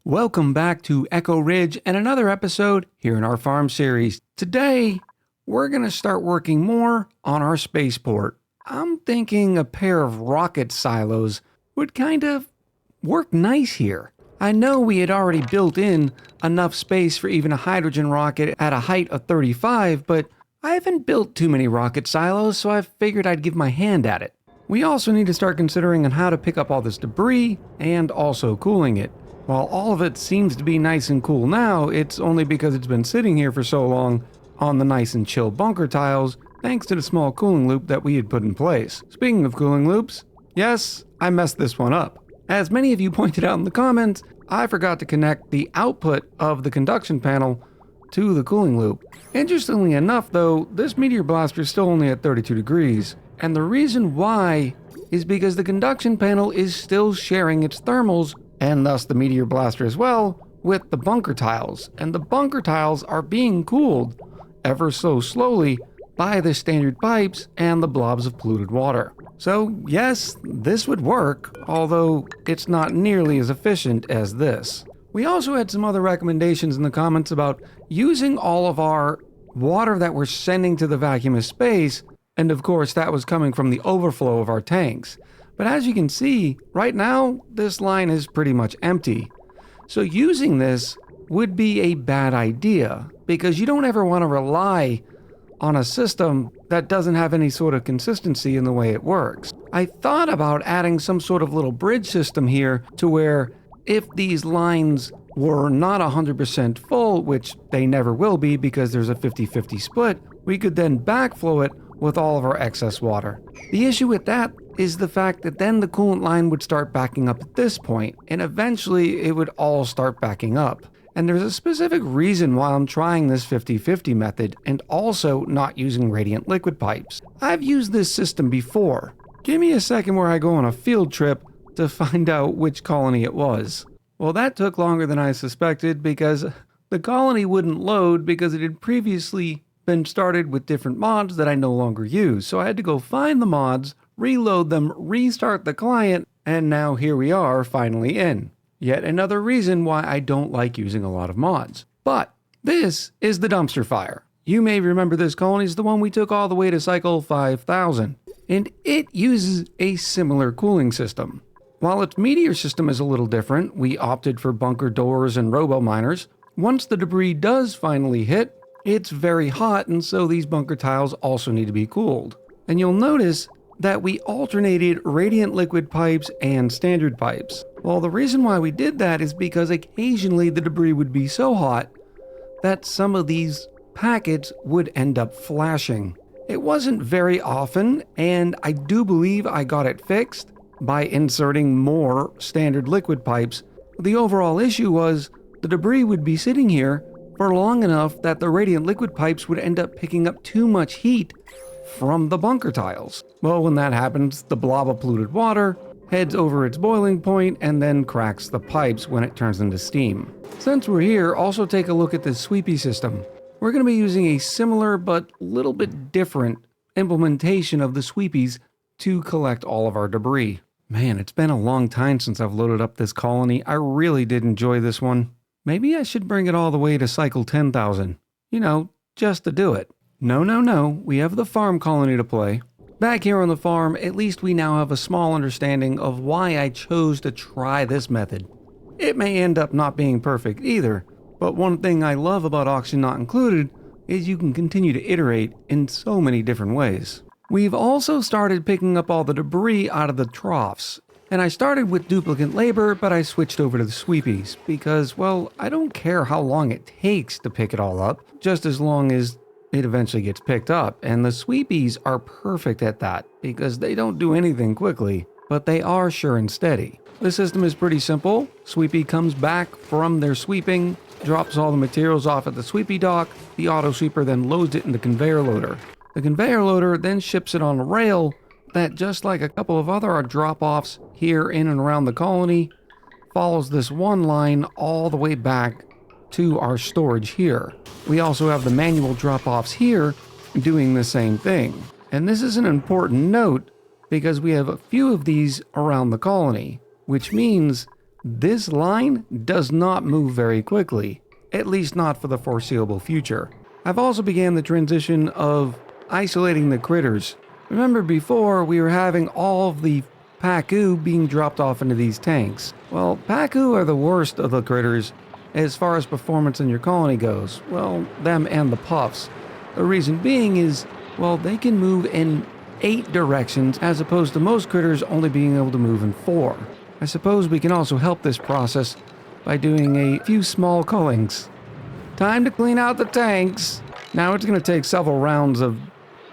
Welcome back to Echo Ridge and another episode here in our farm series. Today, we're going to start working more on our spaceport. I'm thinking a pair of rocket silos would kind of work nice here. I know we had already built in enough space for even a hydrogen rocket at a height of 35, but I haven't built too many rocket silos, so I figured I'd give my hand at it. We also need to start considering on how to pick up all this debris and also cooling it. While all of it seems to be nice and cool now, it's only because it's been sitting here for so long on the nice and chill bunker tiles, thanks to the small cooling loop that we had put in place. Speaking of cooling loops, yes, I messed this one up. As many of you pointed out in the comments, I forgot to connect the output of the conduction panel to the cooling loop. Interestingly enough though, this meteor blaster is still only at 32 degrees, and the reason why is because the conduction panel is still sharing its thermals, and thus the meteor blaster as well, with the bunker tiles. And the bunker tiles are being cooled ever so slowly by the standard pipes and the blobs of polluted water. So yes, this would work, although it's not nearly as efficient as this. We also had some other recommendations in the comments about using all of our water that we're sending to the vacuum of space, and of course that was coming from the overflow of our tanks. But as you can see, right now, this line is pretty much empty. So using this would be a bad idea, because you don't ever want to rely on a system that doesn't have any sort of consistency in the way it works. I thought about adding some sort of little bridge system here to where if these lines were not 100% full, which they never will be because there's a 50-50 split, we could then backflow it with all of our excess water. The issue with that is the fact that then the coolant line would start backing up at this point, and eventually it would all start backing up. And there's a specific reason why I'm trying this 50-50 method and also not using radiant liquid pipes. I've used this system before. Give me a second where I go on a field trip to find out which colony it was. Well, that took longer than I suspected because the colony wouldn't load because it had previously been started with different mods that I no longer use. So I had to go find the mods, reload them, restart the client, and now here we are finally in. Yet another reason why I don't like using a lot of mods. But this is the dumpster fire. You may remember this colony is the one we took all the way to cycle 5000, and it uses a similar cooling system. While its meteor system is a little different, we opted for bunker doors and robo miners. Once the debris does finally hit, it's very hot, and so these bunker tiles also need to be cooled. And you'll notice that we alternated radiant liquid pipes and standard pipes. Well, the reason why we did that is because occasionally the debris would be so hot that some of these packets would end up flashing. It wasn't very often, and I do believe I got it fixed by inserting more standard liquid pipes. The overall issue was the debris would be sitting here for long enough that the radiant liquid pipes would end up picking up too much heat from the bunker tiles. Well, when that happens, the blob of polluted water heads over its boiling point and then cracks the pipes when it turns into steam. Since we're here, also take a look at this SWEEPY system. We're going to be using a similar but little bit different implementation of the SWEEPYs to collect all of our debris. Man, it's been a long time since I've loaded up this colony. I really did enjoy this one. Maybe I should bring it all the way to cycle 10,000. You know, just to do it. No, we have the farm colony to play. Back here on the farm, at least we now have a small understanding of why I chose to try this method. It may end up not being perfect either, but one thing I love about Oxygen Not Included is you can continue to iterate in so many different ways. We've also started picking up all the debris out of the troughs. And I started with duplicate labor, but I switched over to the SWEEPYs because, well, I don't care how long it takes to pick it all up, just as long as it eventually gets picked up. And the SWEEPYs are perfect at that because they don't do anything quickly, but they are sure and steady. The system is pretty simple. SWEEPY comes back from their sweeping, drops all the materials off at the SWEEPY dock. The auto sweeper then loads it in the conveyor loader. The conveyor loader then ships it on a rail that, just like a couple of other drop-offs here in and around the colony, follows this one line all the way back to our storage here. We also have the manual drop-offs here doing the same thing. And this is an important note because we have a few of these around the colony, which means this line does not move very quickly, at least not for the foreseeable future. I've also began the transition of isolating the critters. Remember before we were having all of the Pacu being dropped off into these tanks. Well, Pacu are the worst of the critters as far as performance in your colony goes. Well, them and the puffs. The reason being is, well, they can move in 8 directions as opposed to most critters only being able to move in 4. I suppose we can also help this process by doing a few small cullings. Time to clean out the tanks. Now it's going to take several rounds of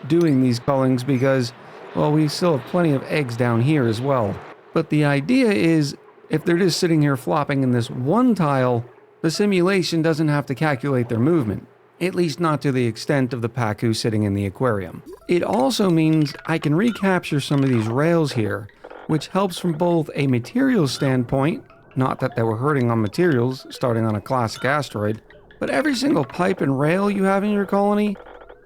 doing these cullings because, well, we still have plenty of eggs down here as well. But the idea is, if they're just sitting here flopping in this one tile, the simulation doesn't have to calculate their movement. At least not to the extent of the Pacu sitting in the aquarium. It also means I can recapture some of these rails here, which helps from both a materials standpoint, not that they were hurting on materials starting on a classic asteroid, but every single pipe and rail you have in your colony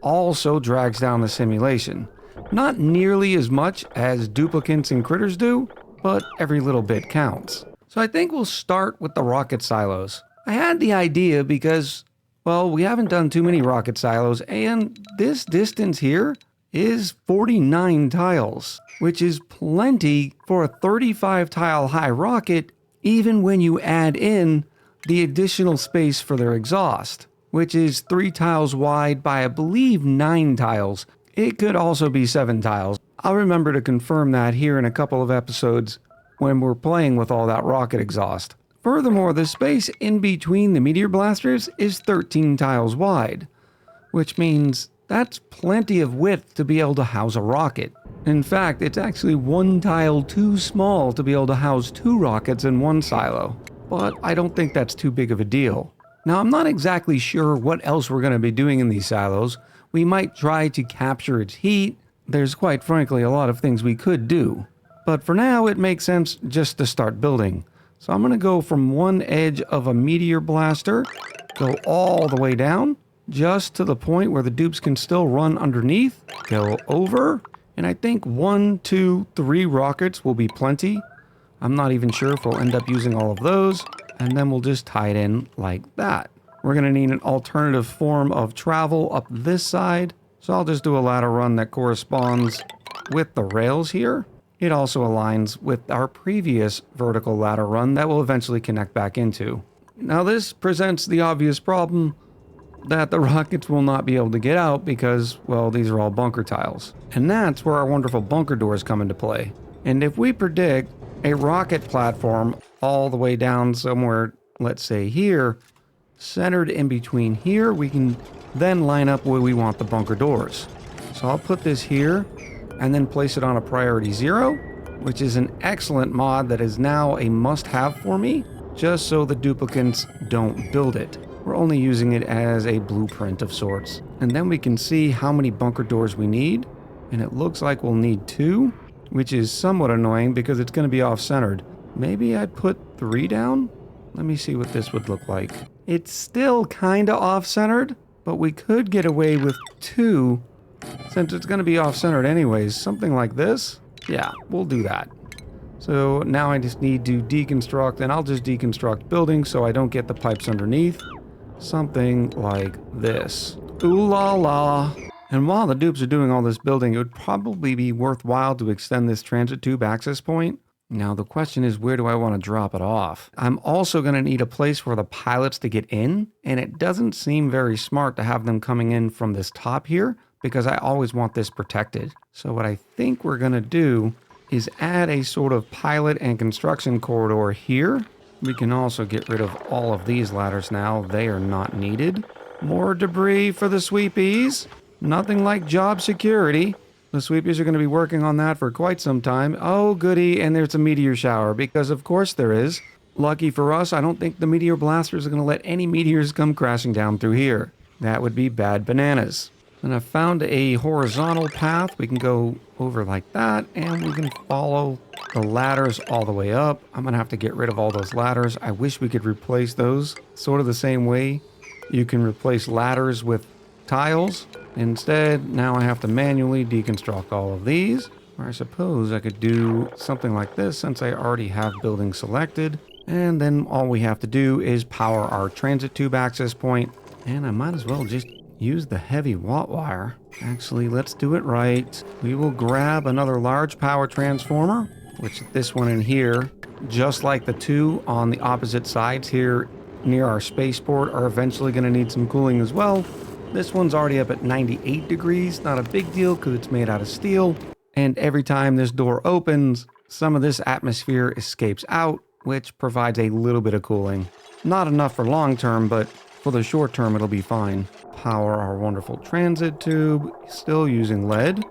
also drags down the simulation. Not nearly as much as duplicates and critters do, but every little bit counts. So I think we'll start with the rocket silos. I had the idea because, well, we haven't done too many rocket silos, and this distance here is 49 tiles, which is plenty for a 35 tile high rocket, even when you add in the additional space for their exhaust, which is 3 tiles wide by, I believe, 9 tiles. It could also be 7 tiles. I'll remember to confirm that here in a couple of episodes when we're playing with all that rocket exhaust. Furthermore, the space in between the meteor blasters is 13 tiles wide, which means that's plenty of width to be able to house a rocket. In fact, it's actually 1 tile too small to be able to house 2 rockets in one silo, but I don't think that's too big of a deal. Now, I'm not exactly sure what else we're going to be doing in these silos. We might try to capture its heat. There's quite frankly a lot of things we could do. But for now, it makes sense just to start building. So I'm going to go from one edge of a meteor blaster, go all the way down, just to the point where the dupes can still run underneath, go over, and I think 1, 2, 3 rockets will be plenty. I'm not even sure if we'll end up using all of those, and then we'll just tie it in like that. We're going to need an alternative form of travel up this side, so I'll just do a ladder run that corresponds with the rails here. It also aligns with our previous vertical ladder run that we'll eventually connect back into. Now this presents the obvious problem that the rockets will not be able to get out because, well, these are all bunker tiles. And that's where our wonderful bunker doors come into play. And if we predict a rocket platform all the way down somewhere, let's say here, centered in between here, we can then line up where we want the bunker doors. So I'll put this here and then place it on a priority 0, which is an excellent mod that is now a must-have for me, just so the duplicates don't build it. We're only using it as a blueprint of sorts. And then we can see how many bunker doors we need, and it looks like we'll need 2, which is somewhat annoying because it's going to be off-centered. Maybe I put 3 down? Let me see what this would look like. It's still kind of off-centered, but we could get away with 2 since it's going to be off-centered anyways. Something like this? Yeah, we'll do that. So now I just need to deconstruct, and I'll just deconstruct buildings so I don't get the pipes underneath. Something like this. Ooh la la. And while the dupes are doing all this building, it would probably be worthwhile to extend this transit tube access point. Now the question is, where do I want to drop it off? I'm also going to need a place for the pilots to get in, and it doesn't seem very smart to have them coming in from this top here, because I always want this protected. So what I think we're going to do is add a sort of pilot and construction corridor here. We can also get rid of all of these ladders now. They are not needed. More debris for the SWEEPYs. Nothing like job security. The SWEEPYs are going to be working on that for quite some time. Oh, goody, and there's a meteor shower, because of course there is. Lucky for us, I don't think the meteor blasters are going to let any meteors come crashing down through here. That would be bad bananas. And I found a horizontal path. We can go over like that, and we can follow the ladders all the way up. I'm going to have to get rid of all those ladders. I wish we could replace those sort of the same way you can replace ladders with tiles. Instead, now I have to manually deconstruct all of these. Or I suppose I could do something like this since I already have buildings selected. And then all we have to do is power our transit tube access point. And I might as well just use the heavy watt wire. Actually, let's do it right. We will grab another large power transformer, which this one in here, just like the two on the opposite sides here near our spaceport, are eventually going to need some cooling as well. This one's already up at 98 degrees, not a big deal because it's made out of steel. And every time this door opens, some of this atmosphere escapes out, which provides a little bit of cooling. Not enough for long term, but for the short term it'll be fine. Power our wonderful transit tube, still using lead,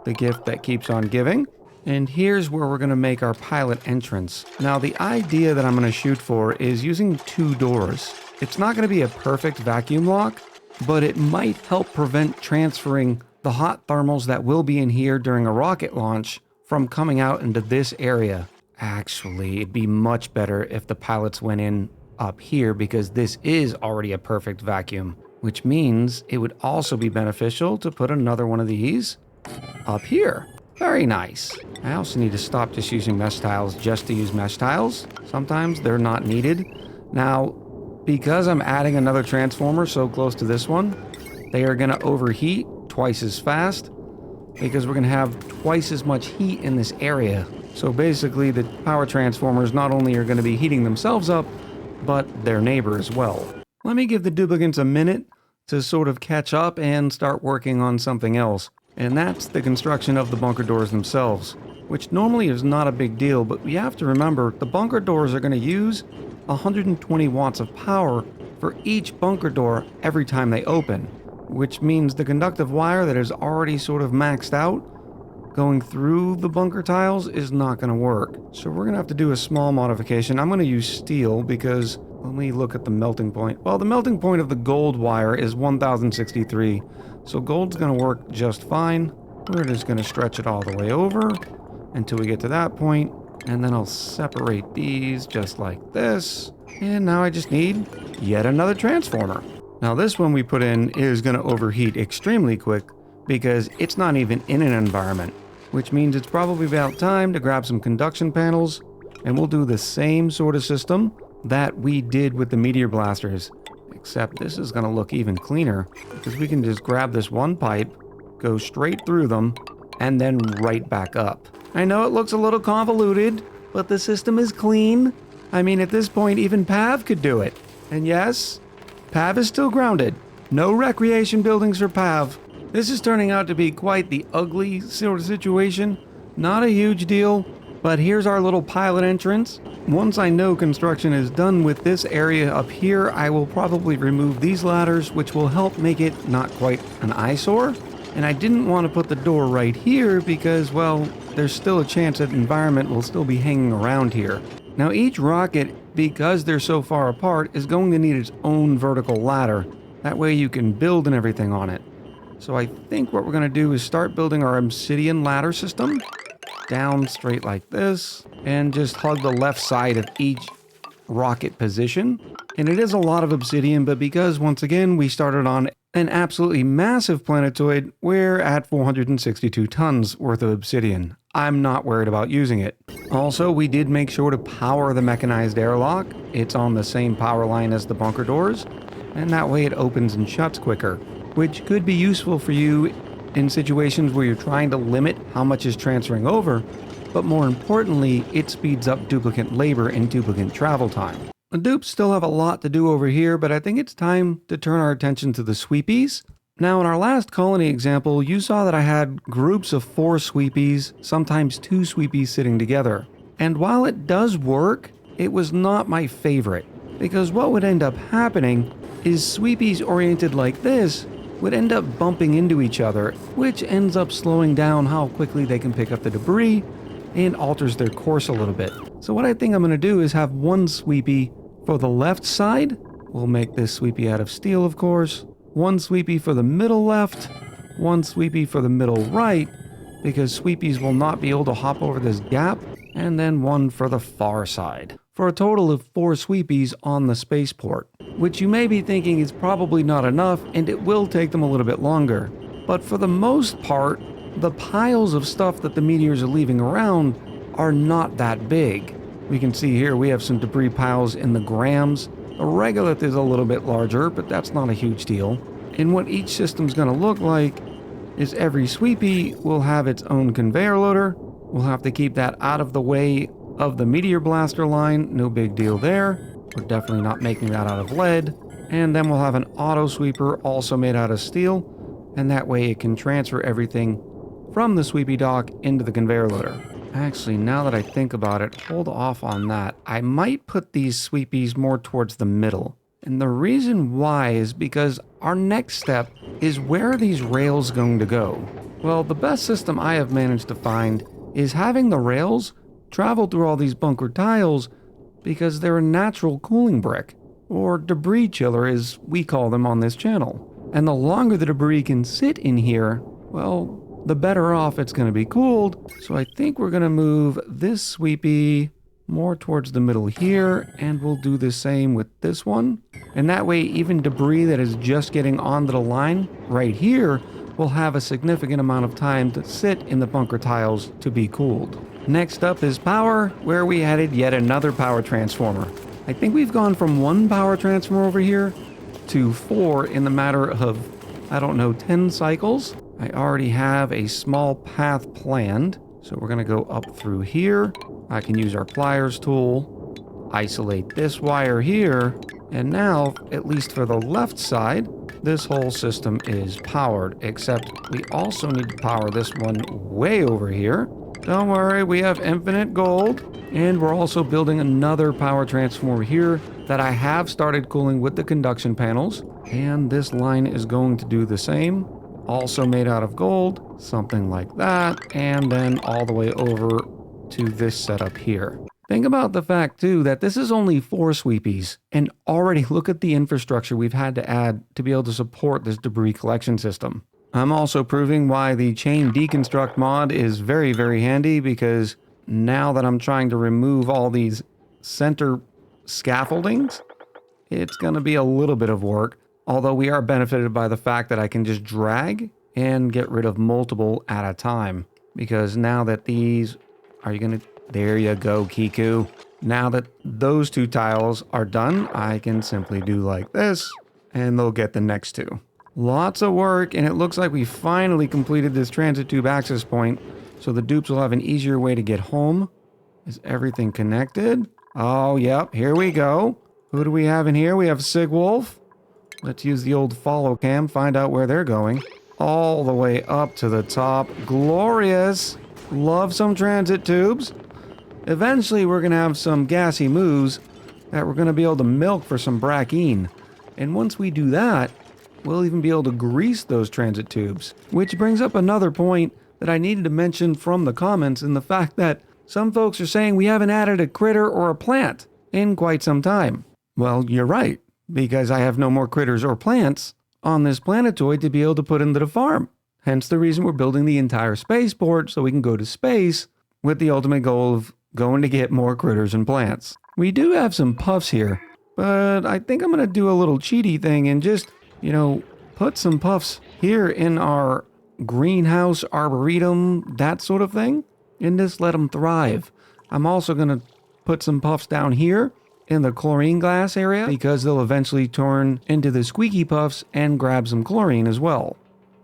the gift that keeps on giving. And here's where we're going to make our pilot entrance. Now the idea that I'm going to shoot for is using 2 doors. It's not going to be a perfect vacuum lock, but it might help prevent transferring the hot thermals that will be in here during a rocket launch from coming out into this area. Actually, it'd be much better if the pilots went in up here because this is already a perfect vacuum, which means it would also be beneficial to put another one of these up here. Very nice. I also need to stop just using mesh tiles just to use mesh tiles. Sometimes they're not needed. Now, because I'm adding another transformer so close to this one, they are going to overheat twice as fast because we're going to have twice as much heat in this area. So basically the power transformers not only are going to be heating themselves up, but their neighbor as well. Let me give the duplicants a minute to sort of catch up and start working on something else. And that's the construction of the bunker doors themselves, which normally is not a big deal, but we have to remember the bunker doors are going to use 120 watts of power for each bunker door every time they open, which means the conductive wire that is already sort of maxed out going through the bunker tiles is not going to work. So we're going to have to do a small modification. I'm going to use steel because, let me look at the melting point. Well, the melting point of the gold wire is 1063, so gold's going to work just fine. We're just going to stretch it all the way over until we get to that point, and then I'll separate these just like this. And now I just need yet another transformer. Now this one we put in is going to overheat extremely quick because it's not even in an environment, which means it's probably about time to grab some conduction panels, and we'll do the same sort of system that we did with the meteor blasters, except this is going to look even cleaner because we can just grab this one pipe, go straight through them, and then right back up. I know it looks a little convoluted, but the system is clean. I mean, at this point, even Pav could do it. And yes, Pav is still grounded. No recreation buildings for Pav. This is turning out to be quite the ugly sort of situation. Not a huge deal, but here's our little pilot entrance. Once I know construction is done with this area up here, I will probably remove these ladders, which will help make it not quite an eyesore. And I didn't want to put the door right here because, well, there's still a chance that the environment will still be hanging around here. Now each rocket, because they're so far apart, is going to need its own vertical ladder. That way you can build and everything on it. So I think what we're going to do is start building our obsidian ladder system down straight like this and just hug the left side of each rocket position. And it is a lot of obsidian, but because once again we started on an absolutely massive planetoid, we're at 462 tons worth of obsidian. I'm not worried about using it. Also, we did make sure to power the mechanized airlock. It's on the same power line as the bunker doors, and that way it opens and shuts quicker, which could be useful for you in situations where you're trying to limit how much is transferring over, but more importantly, it speeds up duplicant labor and duplicant travel time. The dupes still have a lot to do over here, but I think it's time to turn our attention to the SWEEPYs. Now, in our last colony example, you saw that I had groups of 4 SWEEPYs, sometimes 2 SWEEPYs sitting together. And while it does work, it was not my favorite, because what would end up happening is SWEEPYs oriented like this would end up bumping into each other, which ends up slowing down how quickly they can pick up the debris and alters their course a little bit. So what I think I'm going to do is have one SWEEPY for the left side. We'll make this SWEEPY out of steel, of course. One SWEEPY for the middle left, one SWEEPY for the middle right, because SWEEPYs will not be able to hop over this gap, and then one for the far side, for a total of 4 SWEEPYs on the spaceport, which you may be thinking is probably not enough, and it will take them a little bit longer. But for the most part, the piles of stuff that the meteors are leaving around are not that big. We can see here we have some debris piles in the grams. The regolith is a little bit larger, but that's not a huge deal. And what each system's going to look like is every sweepy will have its own conveyor loader. We'll have to keep that out of the way of the meteor blaster line. No big deal there. We're definitely not making that out of lead. And then we'll have an auto sweeper also made out of steel. And that way it can transfer everything from the sweepy dock into the conveyor loader. Actually, now that I think about it, hold off on that. I might put these sweepies more towards the middle. And the reason why is because our next step is where are these rails going to go? Well, the best system I have managed to find is having the rails travel through all these bunker tiles because they're a natural cooling brick, or debris chiller as we call them on this channel. And the longer the debris can sit in here, well, the better off it's going to be cooled. So I think we're going to move this sweepy more towards the middle here, and we'll do the same with this one. And that way, even debris that is just getting onto the line right here will have a significant amount of time to sit in the bunker tiles to be cooled. Next up is power, where we added yet another power transformer. I think we've gone from 1 power transformer over here to 4 in the matter of, I don't know, 10 cycles. I already have a small path planned, so we're going to go up through here. I can use our pliers tool, isolate this wire here, and now, at least for the left side, this whole system is powered, except we also need to power this one way over here. Don't worry, we have infinite gold, and we're also building another power transformer here that I have started cooling with the conduction panels, and this line is going to do the same. Also made out of gold, something like that, and then all the way over to this setup here. Think about the fact too that this is only 4 sweepies, and already look at the infrastructure we've had to add to be able to support this debris collection system. I'm also proving why the chain deconstruct mod is very, very handy, because now that I'm trying to remove all these center scaffoldings, it's going to be a little bit of work. Although we are benefited by the fact that I can just drag and get rid of multiple at a time. Because now that these, there you go, Kiku. Now that those 2 tiles are done, I can simply do like this, and they'll get the next 2. Lots of work, and it looks like we finally completed this transit tube access point, so the dupes will have an easier way to get home. Is everything connected? Oh, yep, here we go. Who do we have in here? We have Sigwolf. Let's use the old follow cam, find out where they're going. All the way up to the top. Glorious! Love some transit tubes. Eventually, we're going to have some gassy moos that we're going to be able to milk for some brackine. And once we do that, we'll even be able to grease those transit tubes. Which brings up another point that I needed to mention from the comments, and the fact that some folks are saying we haven't added a critter or a plant in quite some time. Well, you're right, because I have no more critters or plants on this planetoid to be able to put into the farm. Hence the reason we're building the entire spaceport, so we can go to space with the ultimate goal of going to get more critters and plants. We do have some puffs here, but I think I'm going to do a little cheaty thing and just, put some puffs here in our greenhouse, arboretum, that sort of thing, and just let them thrive. I'm also going to put some puffs down here in the chlorine glass area, because they'll eventually turn into the squeaky puffs and grab some chlorine as well,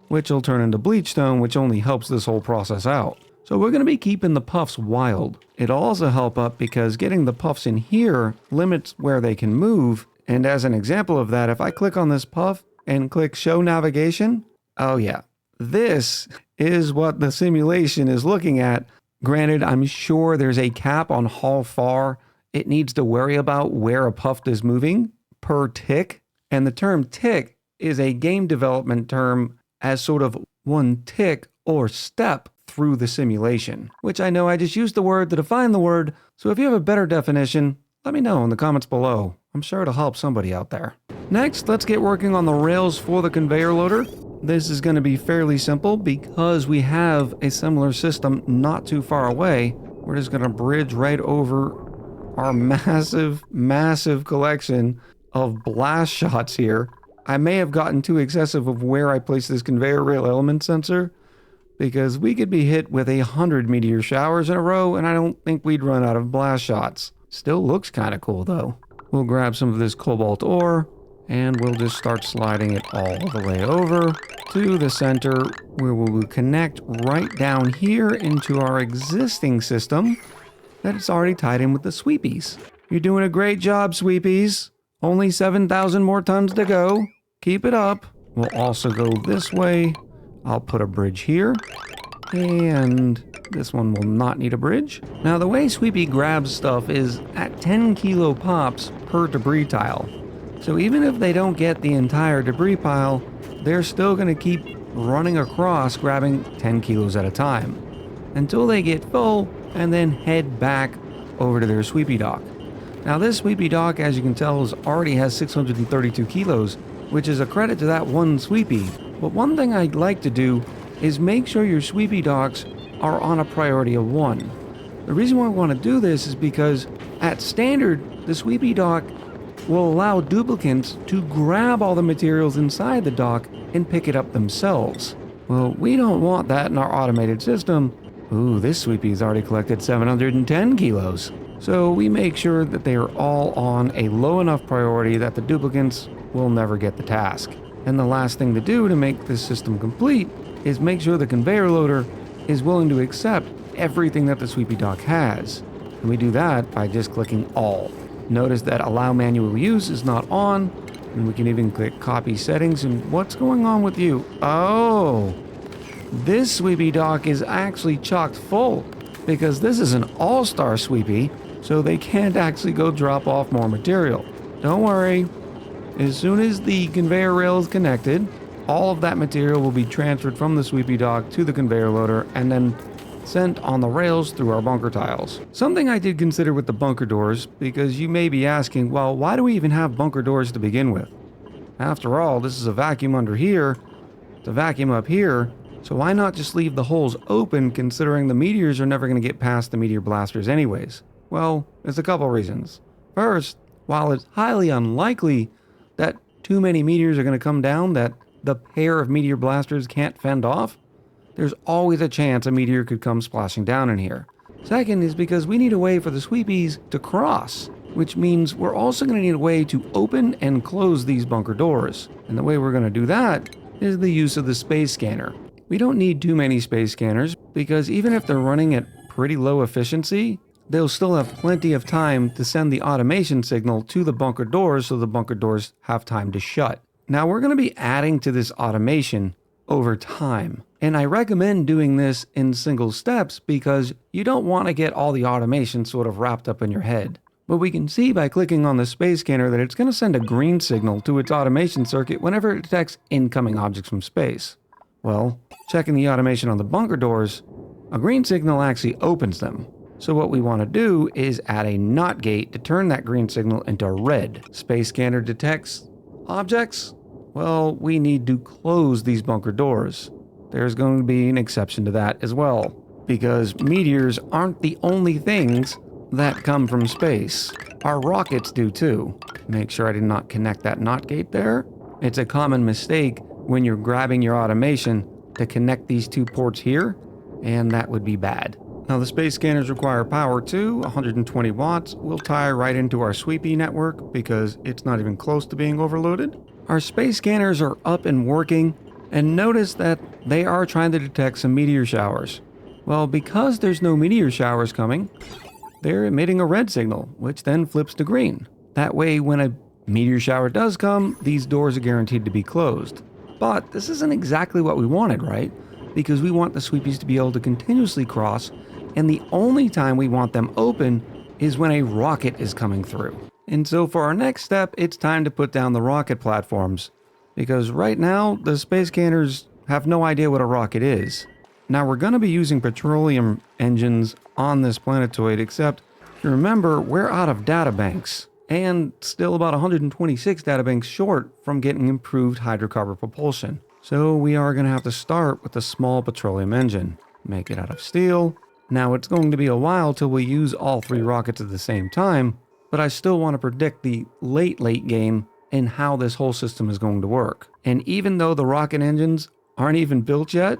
which will turn into bleachstone, which only helps this whole process out. So we're going to be keeping the puffs wild. It'll also help up because getting the puffs in here limits where they can move. And as an example of that, if I click on this puff and click show navigation, oh yeah, this is what the simulation is looking at. Granted, I'm sure there's a cap on how far it needs to worry about where a puff is moving per tick. And the term tick is a game development term as sort of one tick or step through the simulation, which I know I just used the word to define the word. So if you have a better definition, let me know in the comments below. I'm sure it'll help somebody out there. Next, let's get working on the rails for the conveyor loader. This is going to be fairly simple because we have a similar system not too far away. We're just going to bridge right over our massive, massive collection of blast shots here. I may have gotten too excessive of where I placed this conveyor rail element sensor, because we could be hit with 100 meteor showers in a row and I don't think we'd run out of blast shots. Still looks kind of cool though. We'll grab some of this cobalt ore and we'll just start sliding it all the way over to the center, where we will connect right down here into our existing system that it's already tied in with the SWEEPYS. You're doing a great job, SWEEPYS. Only 7,000 more tons to go. Keep it up. We'll also go this way. I'll put a bridge here. And this one will not need a bridge. Now, the way SWEEPY grabs stuff is at 10 kilo pops per debris tile. So even if they don't get the entire debris pile, they're still going to keep running across, grabbing 10 kilos at a time, until they get full and then head back over to their sweepy dock. Now this sweepy dock, as you can tell, already has 632 kilos, which is a credit to that one sweepy. But one thing I'd like to do is make sure your sweepy docks are on a priority of 1. The reason why I want to do this is because at standard, the sweepy dock will allow duplicants to grab all the materials inside the dock and pick it up themselves. Well, we don't want that in our automated system. Ooh, this sweepy's already collected 710 kilos. So we make sure that they are all on a low enough priority that the duplicants will never get the task. And the last thing to do to make this system complete is make sure the conveyor loader is willing to accept everything that the sweepy dock has. And we do that by just clicking all. Notice that allow manual use is not on, and we can even click copy settings. And what's going on with you? Oh, this sweepy dock is actually chocked full because this is an all-star sweepy, so they can't actually go drop off more material. Don't worry, as soon as the conveyor rail is connected, all of that material will be transferred from the sweepy dock to the conveyor loader and then sent on the rails through our bunker tiles. Something I did consider with the bunker doors, because you may be asking, well, why do we even have bunker doors to begin with? After all, this is a vacuum under here, it's a vacuum up here, so why not just leave the holes open, considering the meteors are never going to get past the meteor blasters anyways? Well, there's a couple reasons. First, while it's highly unlikely that too many meteors are going to come down that the pair of meteor blasters can't fend off, there's always a chance a meteor could come splashing down in here. Second is because we need a way for the sweepies to cross, which means we're also going to need a way to open and close these bunker doors. And the way we're going to do that is the use of the space scanner. We don't need too many space scanners, because even if they're running at pretty low efficiency, they'll still have plenty of time to send the automation signal to the bunker doors so the bunker doors have time to shut. Now we're going to be adding to this automation over time. And I recommend doing this in single steps because you don't want to get all the automation sort of wrapped up in your head. But we can see by clicking on the space scanner that it's going to send a green signal to its automation circuit whenever it detects incoming objects from space. Well, checking the automation on the bunker doors, a green signal actually opens them. So what we want to do is add a NOT gate to turn that green signal into red. Space scanner detects objects? Well, we need to close these bunker doors. There's going to be an exception to that as well, because meteors aren't the only things that come from space. Our rockets do too. Make sure I did not connect that NOT gate there. It's a common mistake when you're grabbing your automation to connect these two ports here, and that would be bad. Now the space scanners require power too, 120 watts. We'll tie right into our sweepy network because it's not even close to being overloaded. Our space scanners are up and working, and notice that they are trying to detect some meteor showers. Well, because there's no meteor showers coming, they're emitting a red signal, which then flips to green. That way, when a meteor shower does come, these doors are guaranteed to be closed. But this isn't exactly what we wanted, right? Because we want the sweepies to be able to continuously cross, and the only time we want them open is when a rocket is coming through. And so for our next step, it's time to put down the rocket platforms, because right now the space scanners have no idea what a rocket is. Now we're going to be using petroleum engines on this planetoid, except if you remember, we're out of databanks and still about 126 databanks short from getting improved hydrocarbon propulsion. So we are going to have to start with a small petroleum engine, make it out of steel. Now it's going to be a while till we use all 3 rockets at the same time, but I still want to predict the late game and how this whole system is going to work. And even though the rocket engines aren't even built yet,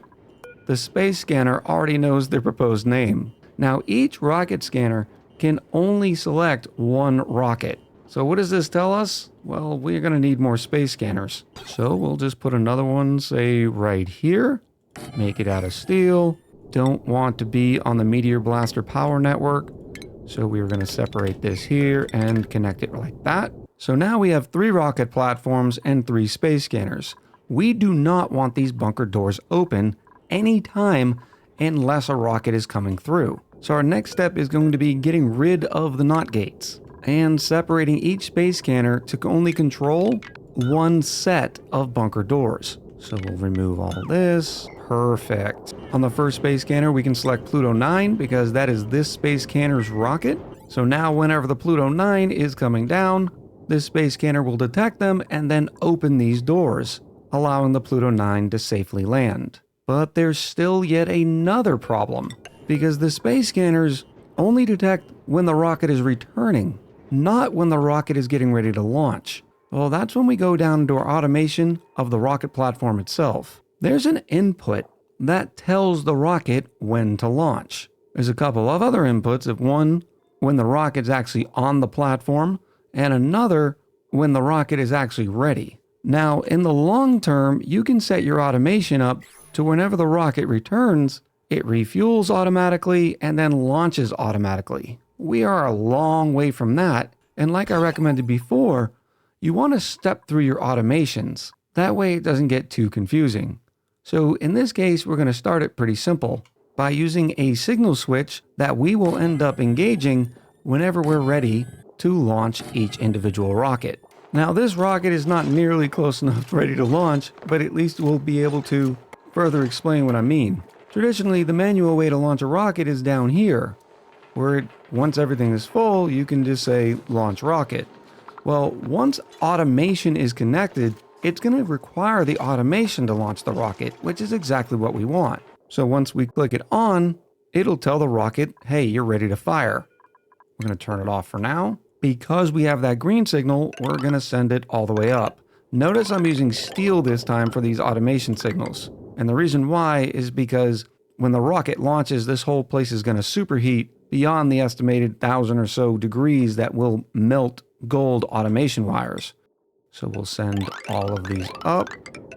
the space scanner already knows their proposed name. Now, each rocket scanner can only select one rocket. So what does this tell us? Well, we're going to need more space scanners. So we'll just put another one, say, right here. Make it out of steel. Don't want to be on the Meteor Blaster power network. So we're going to separate this here and connect it like that. So now we have 3 rocket platforms and 3 space scanners. We do not want these bunker doors open anytime unless a rocket is coming through. So our next step is going to be getting rid of the NOT gates and separating each space scanner to only control one set of bunker doors. So we'll remove all this. Perfect. On the first space scanner, we can select Pluto 9 because that is this space scanner's rocket. So now whenever the Pluto 9 is coming down, this space scanner will detect them and then open these doors, allowing the Pluto 9 to safely land. But there's still yet another problem, because the space scanners only detect when the rocket is returning, not when the rocket is getting ready to launch. Well, that's when we go down to our automation of the rocket platform itself. There's an input that tells the rocket when to launch. There's a couple of other inputs, of one when the rocket's actually on the platform, and another when the rocket is actually ready. Now, in the long term, you can set your automation up to whenever the rocket returns, it refuels automatically and then launches automatically. We are a long way from that, and like I recommended before, you want to step through your automations. That way it doesn't get too confusing. So in this case, we're going to start it pretty simple by using a signal switch that we will end up engaging whenever we're ready to launch each individual rocket. Now, this rocket is not nearly close enough ready to launch, but at least we'll be able to further explain what I mean. Traditionally, the manual way to launch a rocket is down here, where once everything is full, you can just say launch rocket. Well, once automation is connected, it's going to require the automation to launch the rocket, which is exactly what we want. So once we click it on, it'll tell the rocket, hey, you're ready to fire. We're going to turn it off for now. Because we have that green signal, we're going to send it all the way up. Notice I'm using steel this time for these automation signals. And the reason why is because when the rocket launches, this whole place is going to superheat beyond the estimated 1,000 or so degrees that will melt gold automation wires. So we'll send all of these up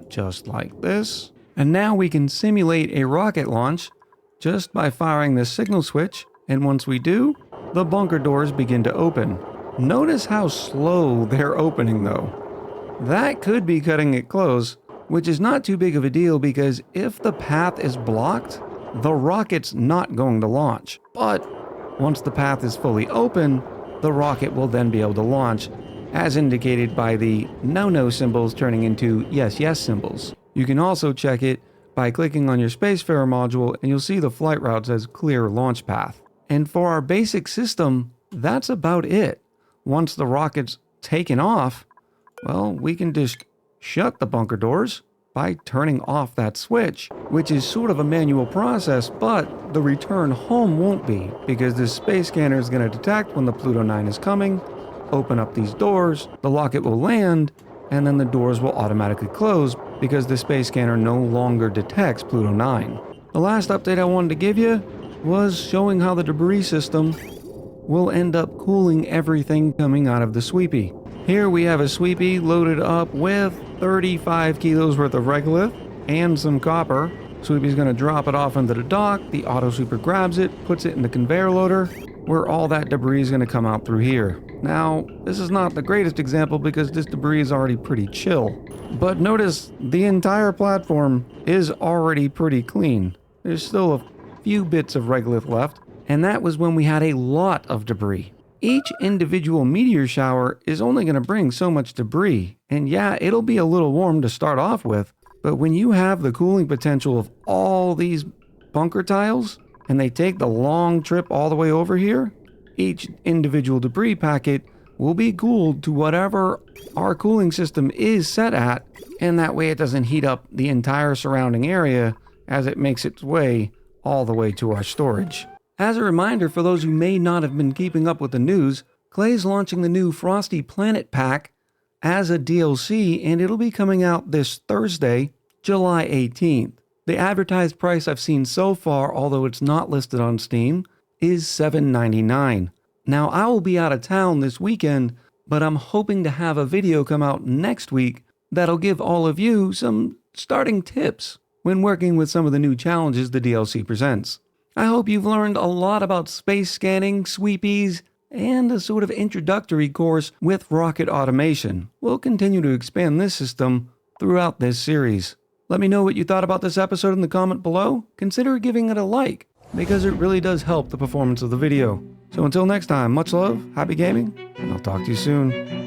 just like this. And now we can simulate a rocket launch just by firing this signal switch. And once we do, the bunker doors begin to open. Notice how slow they're opening though. That could be cutting it close, which is not too big of a deal because if the path is blocked, the rocket's not going to launch. But once the path is fully open, the rocket will then be able to launch, as indicated by the no-no symbols turning into yes-yes symbols. You can also check it by clicking on your Spacefarer module and you'll see the flight route says clear launch path. And for our basic system, that's about it. Once the rocket's taken off, well, we can just shut the bunker doors by turning off that switch, which is sort of a manual process, but the return home won't be because this space scanner is going to detect when the Pluto 9 is coming, open up these doors, the rocket will land, and then the doors will automatically close because the space scanner no longer detects Pluto 9. The last update I wanted to give you was showing how the debris system will end up cooling everything coming out of the Sweepy. Here we have a Sweepy loaded up with 35 kilos worth of regolith and some copper. Sweepy's going to drop it off into the dock. The auto sweeper grabs it, puts it in the conveyor loader, where all that debris is going to come out through here. Now, this is not the greatest example because this debris is already pretty chill. But notice the entire platform is already pretty clean. There's still a few bits of regolith left, and that was when we had a lot of debris. Each individual meteor shower is only going to bring so much debris, and yeah, it'll be a little warm to start off with, but when you have the cooling potential of all these bunker tiles, and they take the long trip all the way over here, each individual debris packet will be cooled to whatever our cooling system is set at, and that way it doesn't heat up the entire surrounding area as it makes its way all the way to our storage. As a reminder for those who may not have been keeping up with the news, Clay's launching the new Frosty Planet Pack as a DLC, and it'll be coming out this Thursday, July 18th. The advertised price I've seen so far, although it's not listed on Steam, is $7.99. Now, I will be out of town this weekend, but I'm hoping to have a video come out next week that'll give all of you some starting tips when working with some of the new challenges the DLC presents. I hope you've learned a lot about space scanning, SWEEPYs, and a sort of introductory course with rocket automation. We'll continue to expand this system throughout this series. Let me know what you thought about this episode in the comment below. Consider giving it a like, because it really does help the performance of the video. So until next time, much love, happy gaming, and I'll talk to you soon.